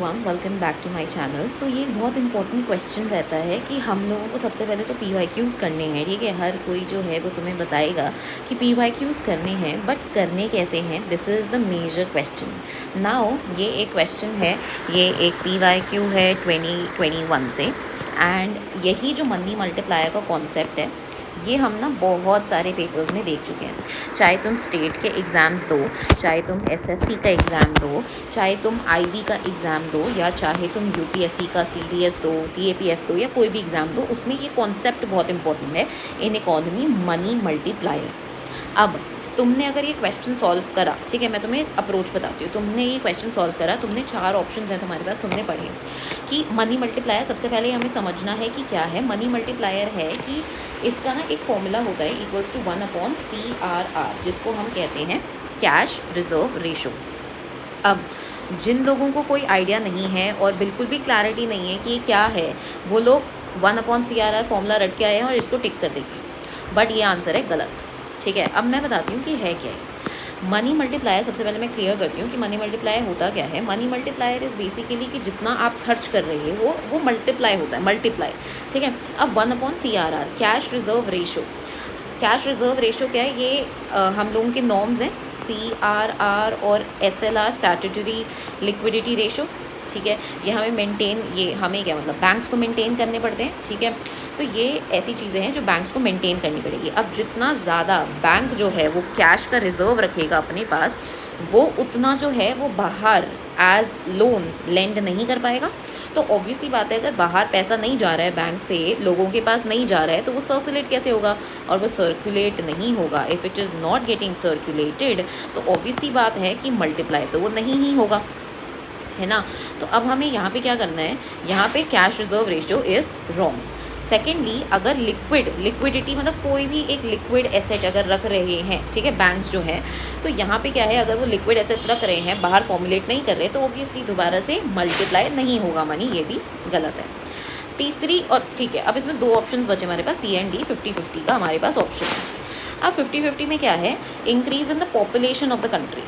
Everyone, welcome back to my channel. तो ये एक बहुत इंपॉर्टेंट क्वेश्चन रहता है कि हम लोगों को सबसे पहले तो PYQs करने हैं। ठीक है, हर कोई जो है वो तुम्हें बताएगा कि PYQs करने हैं, बट करने कैसे हैं, this is the major question. Now ये एक क्वेश्चन है, ये एक PYQ है 2021 से, एंड यही जो मनी मल्टीप्लायर का कॉन्सेप्ट है ये हम ना बहुत सारे पेपर्स में देख चुके हैं। चाहे तुम स्टेट के एग्ज़ाम्स दो, चाहे तुम SSC का एग्ज़ाम दो, चाहे तुम IB का एग्ज़ाम दो, या चाहे तुम UPSC का CDS दो, CAPF दो, या कोई भी एग्ज़ाम दो, उसमें ये कॉन्सेप्ट बहुत इंपॉर्टेंट है इन इकोनॉमी, मनी मल्टीप्लायर। अब तुमने अगर ये क्वेश्चन सॉल्व करा, ठीक है, मैं तुम्हें अप्रोच बताती हूँ। तुमने ये क्वेश्चन सॉल्व करा, तुमने 4 ऑप्शंस हैं तुम्हारे पास, तुमने पढ़े कि मनी मल्टीप्लायर। सबसे पहले हमें समझना है कि क्या है मनी मल्टीप्लायर। है कि इसका ना एक फॉर्मूला होता है इक्वल्स टू 1/CRR, जिसको हम कहते हैं कैश रिजर्व रेशो। अब जिन लोगों को कोई आइडिया नहीं है और बिल्कुल भी क्लैरिटी नहीं है कि ये क्या है, वो लोग 1/CRR फॉर्मूला रट के आए हैं और इसको टिक कर देंगे, बट ये आंसर है गलत। ठीक है, अब मैं बताती हूँ कि है क्या है मनी मल्टीप्लायर। सबसे पहले मैं क्लियर करती हूँ कि मनी मल्टीप्लायर होता क्या है। मनी मल्टीप्लायर इज़ बेसिकली कि जितना आप खर्च कर रहे हो वो मल्टीप्लाई होता है, मल्टीप्लाई। ठीक है, अब 1/CRR cash reserve ratio. Cash reserve ratio क्या है, ये हम लोगों के नॉर्म्स हैं, CRR और SLR स्टैट्यूटरी लिक्विडिटी रेशो। ठीक है, ये हमें मेंटेन, ये हमें क्या मतलब बैंक्स को मेंटेन करने पड़ते हैं। ठीक है, तो ये ऐसी चीज़ें हैं जो बैंक्स को मेंटेन करनी पड़ेगी। अब जितना ज़्यादा बैंक जो है वो कैश का रिजर्व रखेगा अपने पास, वो उतना जो है वो बाहर एज लोन्स लेंड नहीं कर पाएगा। तो ऑब्वियसली बात है, अगर बाहर पैसा नहीं जा रहा है बैंक से, लोगों के पास नहीं जा रहा है, तो वो सर्कुलेट कैसे होगा, और वो सर्कुलेट नहीं होगा। If it is not getting circulated, तो ऑब्वियसली बात है कि मल्टीप्लाई तो वो नहीं ही होगा, है ना। तो अब हमें यहाँ पे क्या करना है, यहाँ पे cash reserve ratio is wrong. Secondly, अगर लिक्विडिटी मतलब कोई भी एक लिक्विड एसेट अगर रख रहे हैं, ठीक है, बैंक्स जो हैं, तो यहाँ पे क्या है, अगर वो लिक्विड एसेट्स रख रहे हैं, बाहर फॉर्मुलेट नहीं कर रहे, तो ऑब्वियसली दोबारा से मल्टीप्लाई नहीं होगा मनी, ये भी गलत है। तीसरी, और ठीक है, अब इसमें 2 ऑप्शंस बचे हमारे पास, C एंड D, 50-50 का हमारे पास ऑप्शन है। अब 50-50 में क्या है, increase in the population of the country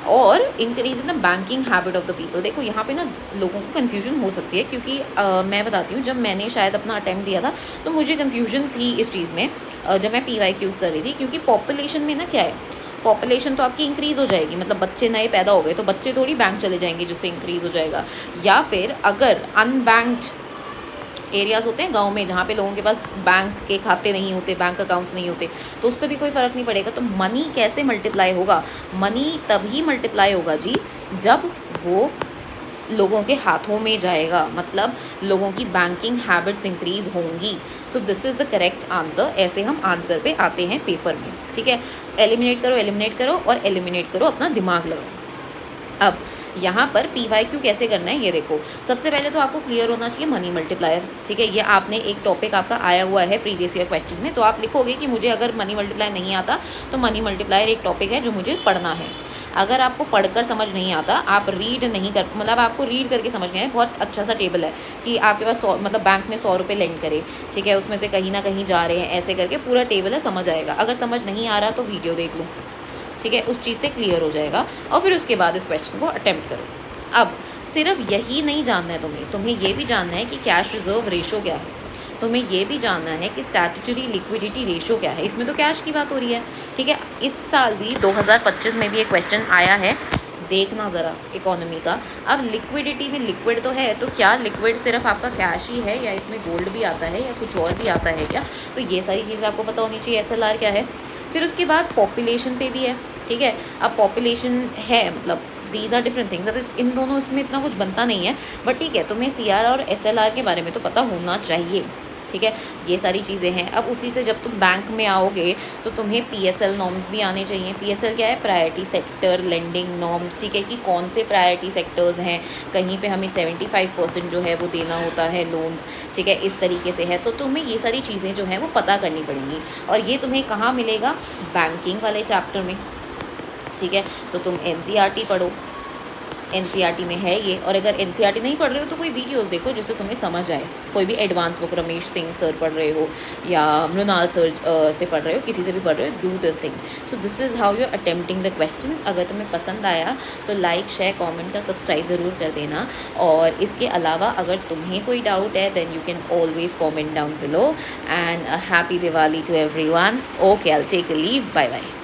और increase in the banking habit of the people. देखो यहाँ पे ना लोगों को कन्फ्यूजन हो सकती है, क्योंकि मैं बताती हूँ, जब मैंने शायद अपना अटैम्प्ट दिया था तो मुझे कन्फ्यूजन थी इस चीज़ में, जब मैं PYQs कर रही थी, क्योंकि पॉपुलेशन में ना क्या है, पॉपुलेशन तो आपकी इंक्रीज़ हो जाएगी, मतलब बच्चे नए पैदा हो गए तो बच्चे थोड़ी बैंक चले जाएंगे जिससे इंक्रीज़ हो जाएगा। या फिर अगर अनबैंक्ड एरियाज़ होते हैं गांव में, जहाँ पे लोगों के पास बैंक के खाते नहीं होते, बैंक अकाउंट्स नहीं होते, तो उससे भी कोई फ़र्क नहीं पड़ेगा। तो मनी कैसे मल्टीप्लाई होगा, मनी तभी मल्टीप्लाई होगा जी जब वो लोगों के हाथों में जाएगा, मतलब लोगों की बैंकिंग हैबिट्स इंक्रीज़ होंगी। So this is the correct answer. ऐसे हम आंसर पे आते हैं पेपर में। ठीक है, एलिमिनेट करो और एलिमिनेट करो, अपना दिमाग लगाओ। अब यहाँ पर PYQ कैसे करना है ये देखो। सबसे पहले तो आपको क्लियर होना चाहिए मनी मल्टीप्लायर। ठीक है, ये आपने एक टॉपिक आपका आया हुआ है प्रीवियस ईयर क्वेश्चन में, तो आप लिखोगे कि मुझे अगर मनी मल्टीप्लायर नहीं आता तो मनी मल्टीप्लायर एक टॉपिक है जो मुझे पढ़ना है। अगर आपको पढ़कर समझ नहीं आता, आप रीड नहीं कर, मतलब आपको रीड करके समझ नहीं आए, बहुत अच्छा सा टेबल है कि आपके पास 100, मतलब बैंक ने 100 रुपये लेंड करे, ठीक है, उसमें से कहीं ना कहीं जा रहे हैं, ऐसे करके पूरा टेबल है, समझ आएगा। अगर समझ नहीं आ रहा तो वीडियो देख लो, ठीक है, उस चीज़ से क्लियर हो जाएगा, और फिर उसके बाद इस क्वेश्चन को अटेम्प्ट करो। अब सिर्फ यही नहीं जानना है तुम्हें ये भी जानना है कि कैश रिजर्व रेशो क्या है, तुम्हें ये भी जानना है कि स्टैट्यूटरी लिक्विडिटी रेशो क्या है। इसमें तो कैश की बात हो रही है। ठीक है, इस साल भी 2025 में भी एक क्वेश्चन आया है, देखना ज़रा इकोनॉमी का। अब लिक्विडिटी में लिक्विड तो है, तो क्या लिक्विड सिर्फ आपका कैश ही है, या इसमें गोल्ड भी आता है, या कुछ और भी आता है क्या, तो ये सारी चीज़ें आपको पता होनी चाहिए। SLR क्या है, फिर उसके बाद पॉपुलेशन पे भी है। ठीक है, अब पॉपुलेशन है, मतलब दीज आर डिफरेंट थिंग्स। अब इन दोनों इसमें इतना कुछ बनता नहीं है, बट ठीक है, तुम्हें CR और SLR के बारे में तो पता होना चाहिए। ठीक है, ये सारी चीज़ें हैं। अब उसी से जब तुम बैंक में आओगे तो तुम्हें PSL नॉर्म्स भी आने चाहिए। PSL क्या है, प्रायोरिटी सेक्टर लेंडिंग नॉर्म्स। ठीक है, कि कौन से प्रायोरिटी सेक्टर्स हैं, कहीं पे हमें 75% जो है वो देना होता है लोन्स। ठीक है, इस तरीके से है, तो तुम्हें ये सारी चीज़ें जो हैं वो पता करनी पड़ेंगी, और ये तुम्हें कहाँ मिलेगा, बैंकिंग वाले चैप्टर में। ठीक है, तो तुम NCERT पढ़ो, एनसीईआरटी में है ये। और अगर एनसीईआरटी नहीं पढ़ रहे हो तो कोई वीडियोस देखो जिससे तुम्हें समझ आए, कोई भी advance book, Ramesh Singh sir पढ़ रहे हो या मृणाल सर से पढ़ रहे हो, किसी से भी पढ़ रहे हो, do this thing. So this is how you attempting the questions. अगर तुम्हें पसंद आया तो लाइक, शेयर, कमेंट और सब्सक्राइब ज़रूर कर देना। और इसके अलावा अगर तुम्हें कोई डाउट है then you can always comment down below. And happy Diwali to everyone. Okay, I will take a leave, bye bye.